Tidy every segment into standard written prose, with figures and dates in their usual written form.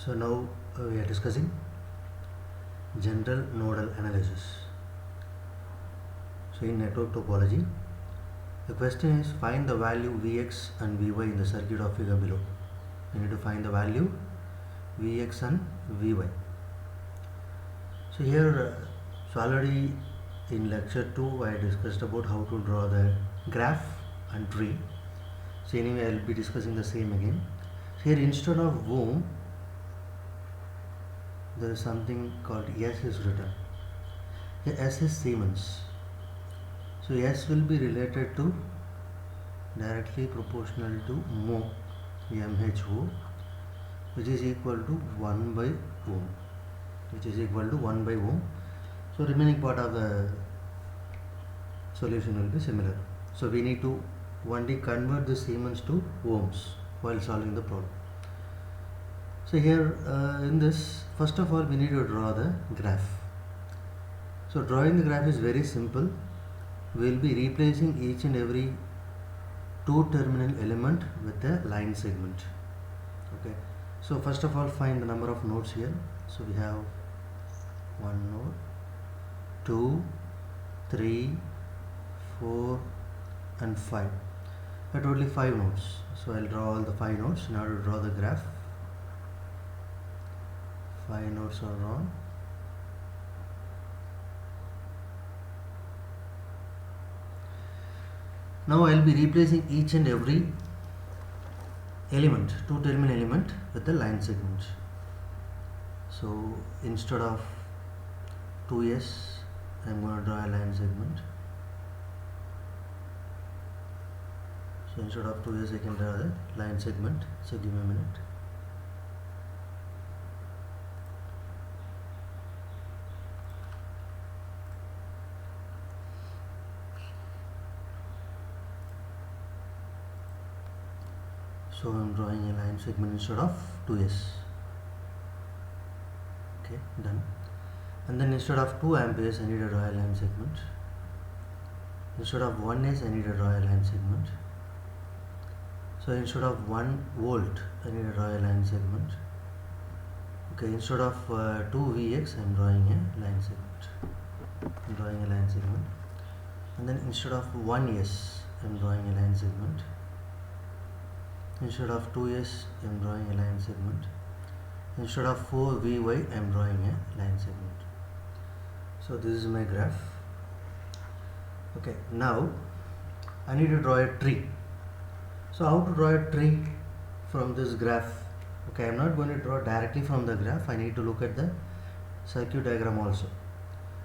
So now we are discussing general nodal analysis. So in network topology, the question is find the value Vx and Vy in the circuit of figure below. We need to find the value Vx and Vy. So here, already in lecture 2 I discussed about how to draw the graph and tree. So anyway, I will be discussing the same again. Here instead of ohm, there is something called S is written. Here S is Siemens. So S will be related to directly proportional to mho, MHO, which is equal to 1 by ohm, So remaining part of the solution will be similar. So we need to only convert the Siemens to ohms while solving the problem. So here in this, first of all we need to draw the graph. So drawing the graph is very simple. We will be replacing each and every two terminal element with a line segment. Okay. So first of all find the number of nodes here. So we have 1 node, 2, 3, 4 and 5. Totally 5 nodes. So I'll draw all the 5 nodes in order to draw the graph. 5 nodes are drawn. Now I will be replacing each and every element, two terminal element with the line segment. So instead of 2s, I am going to draw a line segment. So instead of 2s, I can draw the line segment. So give me a minute. So I am drawing a line segment instead of 2s. Okay, done. And then instead of 2 amperes, I need to draw a line segment. Instead of 1s, I need to draw a line segment. So instead of 1 volt, I need to draw a line segment. Okay, instead of 2 Vx, I am drawing a line segment. And then instead of 1s, I am drawing a line segment. Instead of 2s, I am drawing a line segment. Instead of 4 Vy, I am drawing a line segment. So this is my graph. Okay, now I need to draw a tree. So how to draw a tree from this graph? Okay, I am not going to draw directly from the graph. I need to look at the circuit diagram also.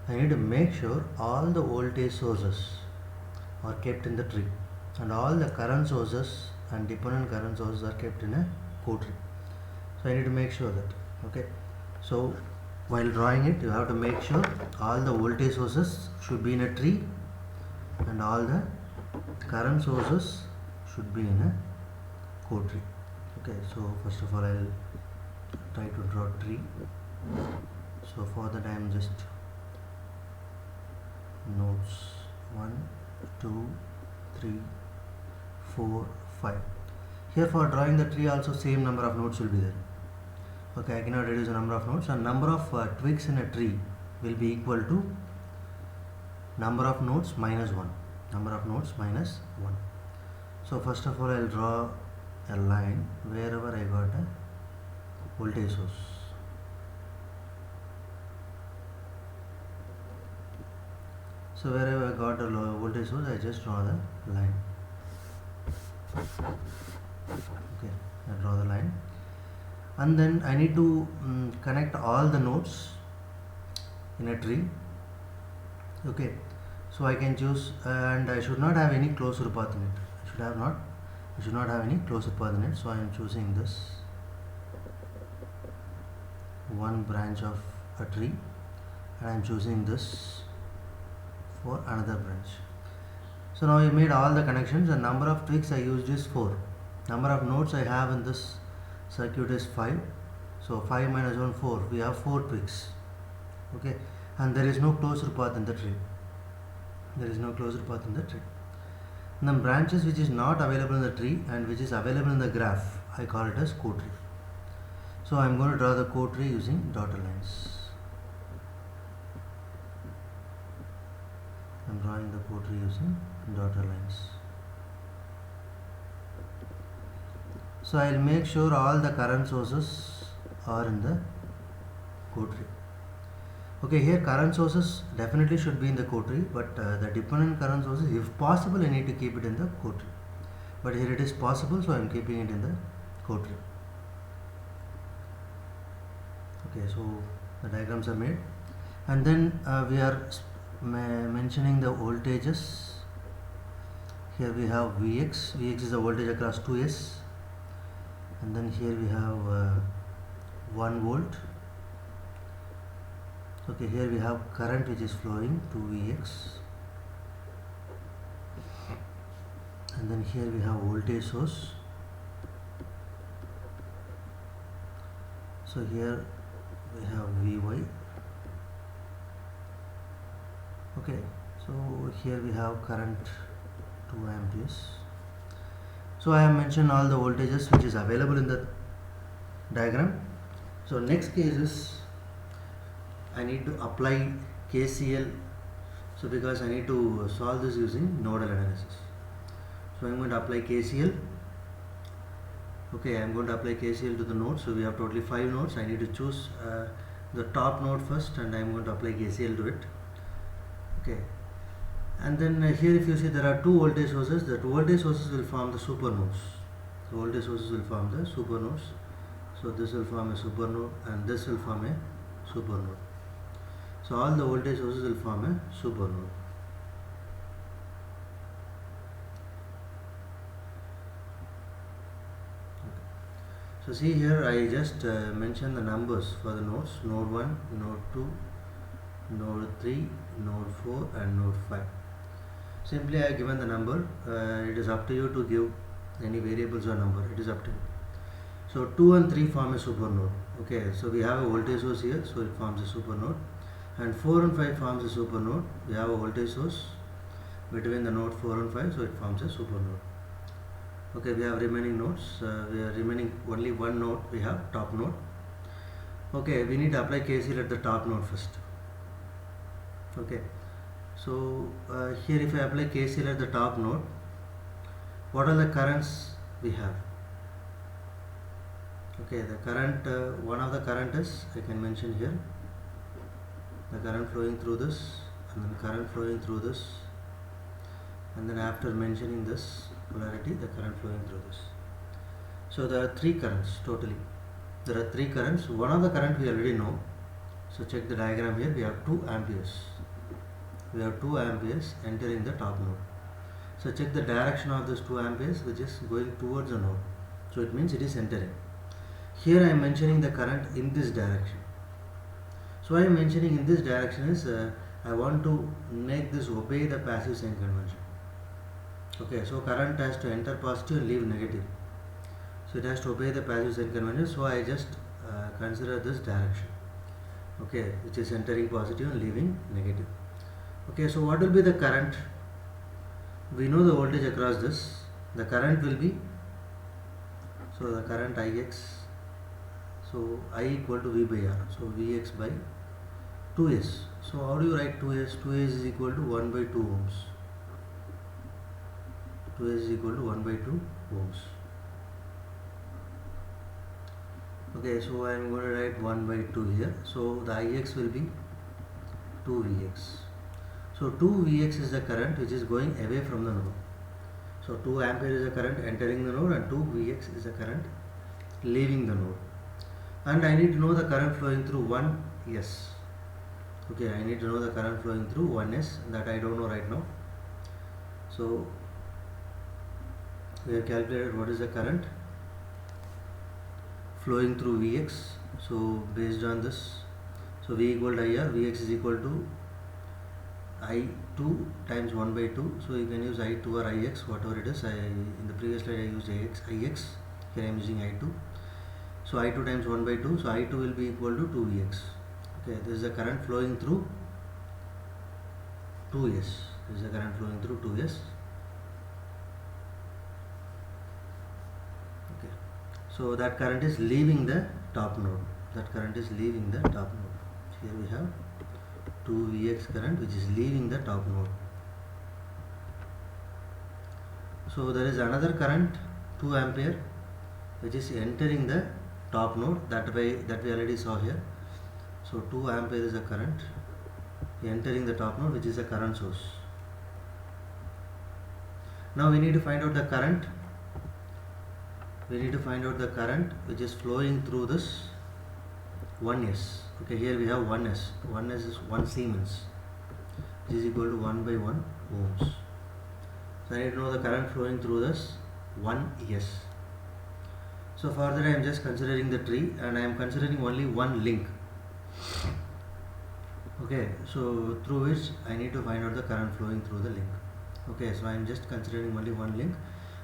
I need to make sure all the voltage sources are kept in the tree and all the current sources and dependent current sources are kept in a co-tree. So I need to make sure that. Okay, so while drawing it, you have to make sure all the voltage sources should be in a tree and all the current sources should be in a co-tree. Okay, so first of all I will try to draw tree. So for that I am just nodes 1, 2, 3, 4, 5. Here for drawing the tree also same number of nodes will be there. Okay, I cannot reduce the number of nodes, and number of twigs in a tree will be equal to number of nodes minus 1. So first of all I will draw a line wherever I got a voltage source. So wherever I got a voltage source, I just draw the line. Okay, I draw the line, and then I need to connect all the nodes in a tree. Okay, so I can choose, and I should not have any closure path in it. I should not have any closure path in it. So I am choosing this one branch of a tree, and I am choosing this for another branch. So now I made all the connections, and number of twigs I used is 4. Number of nodes I have in this circuit is 5. So 5 minus 1, 4. We have 4 twigs. Okay, and there is no closure path in the tree. And then branches which is not available in the tree and which is available in the graph, I call it as co-tree. So I'm going to draw the code tree using dotted lines. I'm drawing the code tree using dotted lines. So I'll make sure all the current sources are in the code tree. Okay, here current sources definitely should be in the code tree, but the dependent current sources, if possible, I need to keep it in the code tree. But here it is possible, so I'm keeping it in the code tree. Okay, so the diagrams are made, and then we are mentioning the voltages. Here we have Vx. Vx is the voltage across 2s, and then here we have 1 volt. Okay, here we have current which is flowing to Vx, and then here we have voltage source. So here we have Vy. Okay, so here we have current 2 amperes. So I have mentioned all the voltages which is available in the diagram. So next case is I need to apply KCL. So because I need to solve this using nodal analysis. So I'm going to apply KCL. Okay, I'm going to apply KCL to the nodes. So we have totally 5 nodes. I need to choose the top node first, and I'm going to apply KCL to it. Okay, and then here if you see there are 2 voltage sources. The 2 voltage sources will form the super nodes. The voltage sources will form the super nodes. So this will form a super node, and this will form a super node. So all the voltage sources will form a super node. Okay. So see here I just mentioned the numbers for the nodes: node 1, node 2, node 3, node 4 and node 5. Simply I have given the number. It is up to you to give any variables or number. It is up to you. So 2 and 3 form a super node. Okay, so we have a voltage source here, so it forms a super node. And 4 and 5 forms a super node. We have a voltage source between the node 4 and 5, so it forms a super node. Okay, we have remaining nodes. We are remaining only one node. We have top node. Okay, we need to apply KCL at the top node first. Okay, so here if I apply KCL at the top node, what are the currents we have? Okay, the current, one of the current is, I can mention here, the current flowing through this, and then current flowing through this, and then after mentioning this polarity, the current flowing through this. So there are 3 currents totally. There are 3 currents. One of the current we already know. So check the diagram here. We have 2 amperes. We have 2 amperes entering the top node. So check the direction of this 2 amperes, which is going towards the node. So it means it is entering. Here I am mentioning the current in this direction. So I am mentioning in this direction is I want to make this obey the passive sign convention. Okay, so current has to enter positive and leave negative. So it has to obey the passive sign convention. So I just consider this direction. Okay, which is entering positive and leaving negative. Okay, so what will be the current? We know the voltage across this. The current will be, so the current Ix. So I equal to V by R. So Vx by 2s. So how do you write 2s? 2s is equal to 1 by 2 ohms. 2s is equal to 1 by 2 ohms. Okay, so I am going to write 1 by 2 here. So the Ix will be 2Vx. So 2Vx is the current which is going away from the node. So 2 ampere is the current entering the node, and 2Vx is the current leaving the node. And I need to know the current flowing through 1s. Okay, I need to know the current flowing through 1s, that I don't know right now. So we have calculated what is the current flowing through Vx. So based on this, so V equal to IR, Vx is equal to I2 times 1 by 2. So you can use I2 or Ix, whatever it is. In the previous slide I used Ix. Here I am using I2. So I2 times 1 by 2. So I2 will be equal to 2Vx. Okay, this is the current flowing through 2s. This is the current flowing through 2s. Okay, So that current is leaving the top node. That current is leaving the top node. Here we have 2 Vx current which is leaving the top node. So there is another current 2 ampere which is entering the top node, that we already saw here. So 2 ampere is a current entering the top node, which is a current source. Now we need to find out the current. We need to find out the current which is flowing through this 1s. Okay, here we have 1s. 1s is 1 Siemens, which is equal to 1 by 1 ohms. So I need to know the current flowing through this 1s. So further I am just considering the tree, and I am considering only one link. Okay, so through which I need to find out the current flowing through the link. Okay, so I am just considering only one link.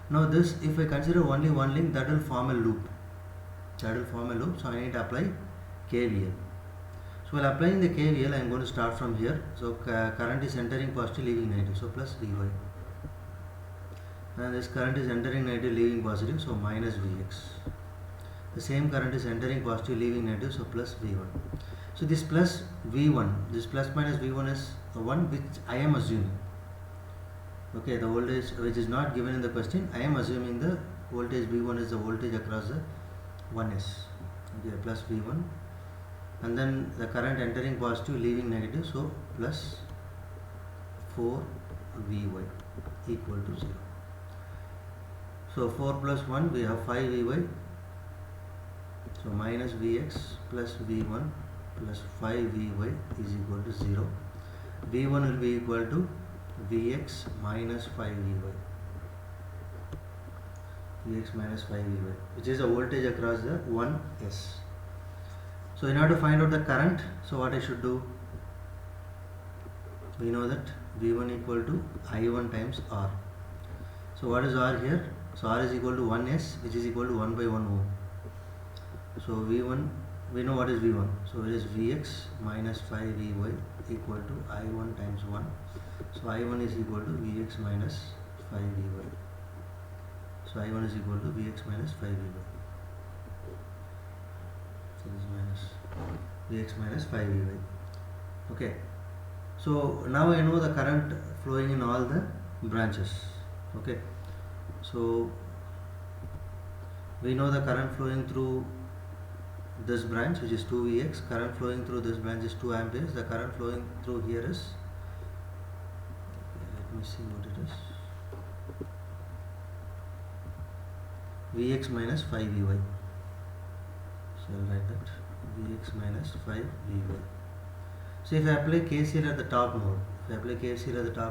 Now this, if I consider only one link, that will form a loop. That will form a loop. So I need to apply KVL. So while applying the KVL, I am going to start from here. So current is entering positive, leaving negative. So plus Vy. And this current is entering negative, leaving positive. So minus Vx. The same current is entering positive, leaving negative. So plus V1. So this plus V1, this plus minus V1 is the one which I am assuming. Okay, the voltage which is not given in the question, I am assuming the voltage V1 is the voltage across the 1s. Okay, plus V1, and then the current entering positive, leaving negative, so plus 4 Vy equal to 0. So 4 plus 1, we have 5 Vy. So minus Vx plus V1 plus 5 Vy is equal to 0. V1 will be equal to Vx minus 5 Vy. Vx minus 5 Vy, which is a voltage across the 1s. So in order to find out the current, so what I should do? We know that V1 equal to I1 times R. So what is R here? So R is equal to 1s, which is equal to 1 by 1 ohm. So V1, we know what is V1. So it is Vx minus 5 Vy equal to I1 times 1. So I1 is equal to Vx minus 5 Vy. So I1 is equal to Vx minus 5 Vy. So this is minus Vx minus 5 Vy. Okay. So now I know the current flowing in all the branches. Okay. So we know the current flowing through this branch, which is 2Vx. Current flowing through this branch is 2 amperes. The current flowing through here is, let me see what it is, Vx minus 5 Vy. So I'll write that Vx minus 5 Vy. So if I apply KCL at the top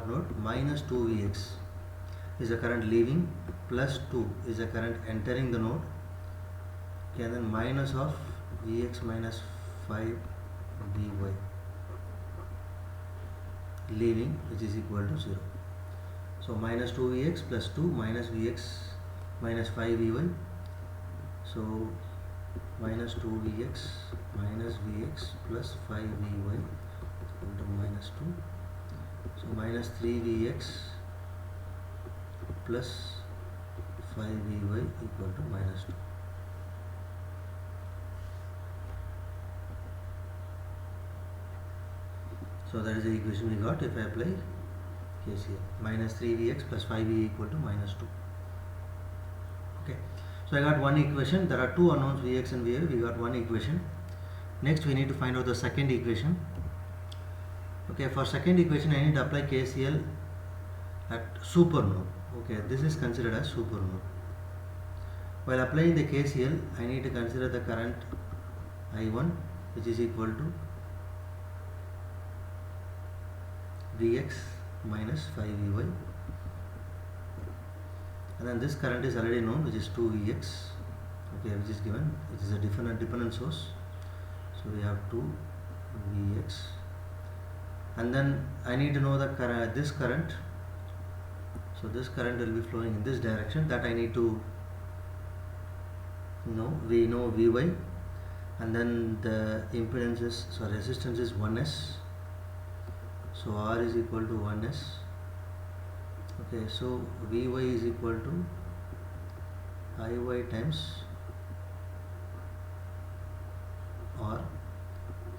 node, minus 2Vx is the current leaving, plus 2 is the current entering the node. Okay, and then minus of Vx minus 5 Vy leaving, which is equal to 0. So minus 2Vx plus 2 minus Vx minus 5 Vy. So minus 2Vx minus Vx plus 5 Vy equal to minus 2. So minus 3Vx plus 5 Vy equal to minus 2. So that is the equation we got if I apply KCL. Minus 3Vx plus 5V equal to minus 2. Okay. So I got one equation. There are two unknowns Vx and Vy. We got one equation. Next we need to find out the second equation. Okay, for second equation I need to apply KCL at super node. Okay, this is considered as super node. While applying the KCL, I need to consider the current I1, which is equal to Vx minus 5 Vy, and then this current is already known, which is 2Vx, okay, which is given, which is a dependent source. So we have 2Vx, and then I need to know the this current. So this current will be flowing in this direction, that I need to know. We know Vy, and then the impedance is, so resistance is 1s. So R is equal to 1s. Okay, so Vy is equal to Iy times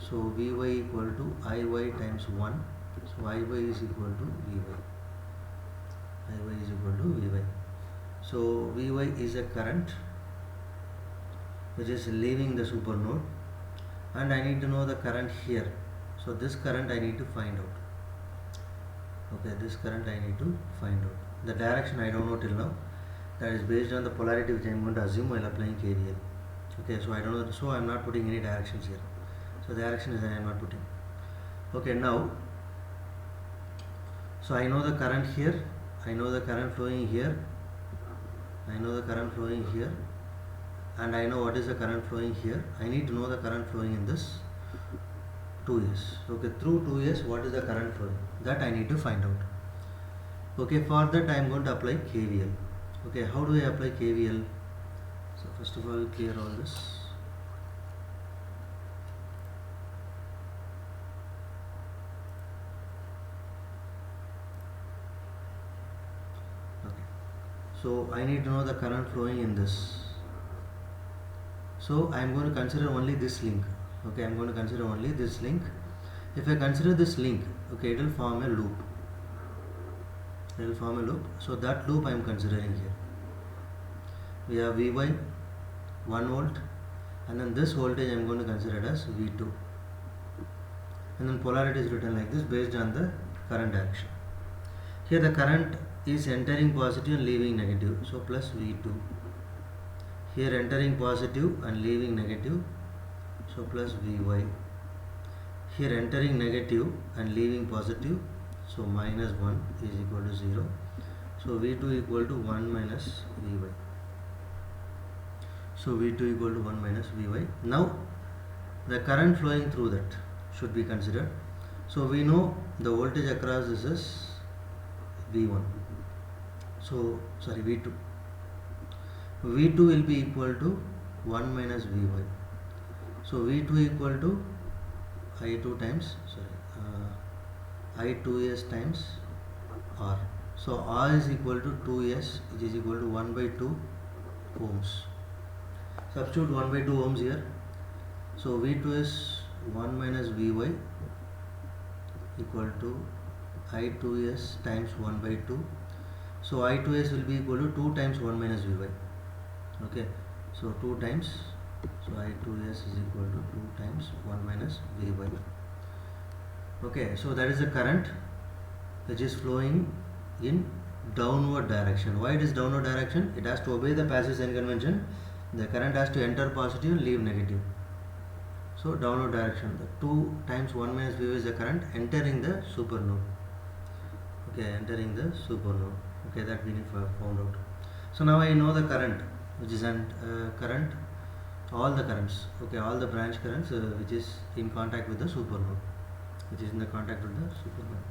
So Vy equal to Iy times 1. So Iy is equal to Vy. Iy is equal to Vy. So Vy is a current which is leaving the supernode, and I need to know the current here. So this current I need to find out. Okay, this current I need to find out. The direction I don't know till now. That is based on the polarity which I am going to assume while applying KVL. Okay, so I don't know, so I am not putting any directions here. So the direction is I am not putting. Okay, now, so I know the current here, I know the current flowing here, I know the current flowing here, and I know what is the current flowing here. I need to know the current flowing in this 2s. Okay, through 2s, what is the current flowing? That I need to find out. Okay, for that I am going to apply KVL. Okay, how do I apply KVL? So first of all, clear all this. Okay, so I need to know the current flowing in this. So I am going to consider only this link. Okay, I am going to consider only this link. If I consider this link, okay, it will form a loop. It will form a loop. So that loop I am considering here. We have Vy 1 volt, and then this voltage I am going to consider it as V2, and then polarity is written like this based on the current direction. Here the current is entering positive and leaving negative, so plus V2. Here entering positive and leaving negative, so plus Vy. Here entering negative and leaving positive, so minus 1 is equal to 0. So V2 equal to 1 minus Vy. So V2 equal to 1 minus Vy. Now the current flowing through that should be considered. So we know the voltage across this is V1. So sorry, V2. V2 will be equal to 1 minus Vy. So V2 equal to I2 times, I2s times R. So R is equal to 2s, which is equal to 1 by 2 ohms. Substitute 1 by 2 ohms here. So V2 is 1 minus Vy equal to I2s times 1 by 2. So I2s will be equal to 2 times 1 minus Vy. Okay, so 2 times, so I2s is equal to 2 times 1 minus Vy. Okay, so that is the current which is flowing in downward direction. Why it is downward direction? It has to obey the passive sign convention. The current has to enter positive and leave negative. So downward direction. The 2 times 1 minus Vy is the current entering the supernode. Okay, entering the supernode. Okay, that we found out. So now I know the current, which is current, all the currents. Okay, all the branch currents which is in contact with the supernode, which is in the contact with the supernode.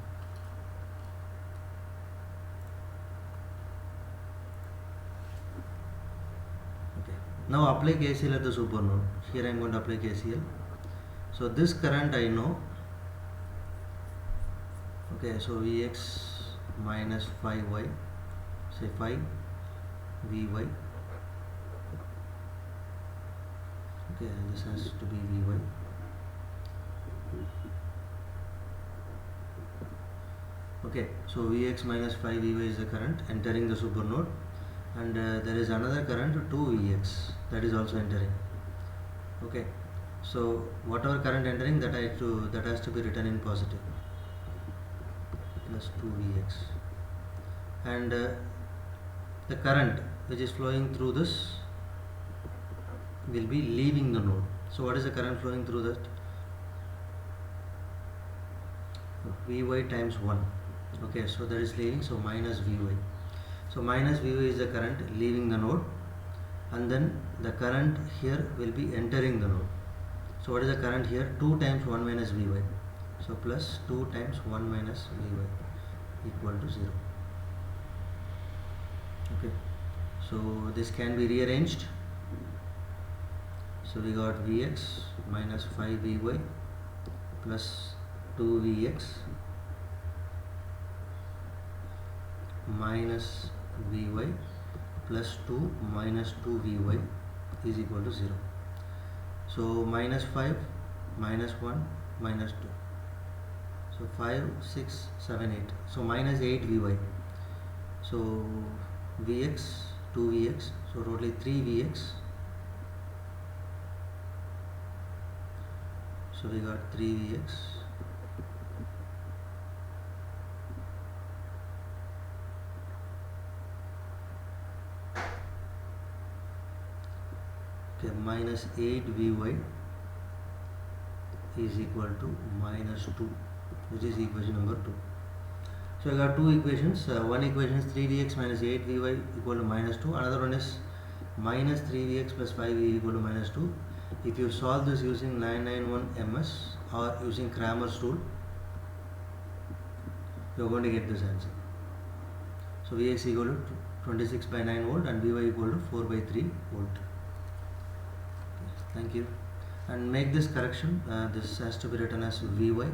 Okay, now apply KCL at the supernode. Here I am going to apply KCL. So this current I know. Okay, so Vx minus 5y, say 5 Vy. Okay, this has to be Vy. Okay, so Vx minus 5 Vy is the current entering the supernode, and there is another current 2 Vx that is also entering. Okay, so whatever current entering, that has to be written in positive, plus 2 Vx, and the current which is flowing through this will be leaving the node. So what is the current flowing through that? Vy times 1. Okay, so that is leaving, so minus Vy. So minus Vy is the current leaving the node, and then the current here will be entering the node. So what is the current here? 2 times 1 minus Vy. So plus 2 times 1 minus Vy equal to 0. Okay, so this can be rearranged. So we got Vx minus 5 Vy plus 2 Vx minus Vy plus 2 minus 2 Vy is equal to 0. So minus 5 minus 1, minus 2. So 5, 6, 7, 8. So minus 8 Vy. So Vx, 2 Vx. So totally 3 Vx. So we got 3 Vx. Okay, minus 8 Vy is equal to minus 2, which is equation number 2. So I got two equations. One equation is 3Vx minus 8Vy equal to minus 2. Another one is minus 3Vx plus 5V equal to minus 2. If you solve this using 991 MS or using Cramer's rule, you are going to get this answer. So Vx equal to 26 by 9 volt and Vy equal to 4 by 3 volt. Okay, thank you. And make this correction. This has to be written as Vy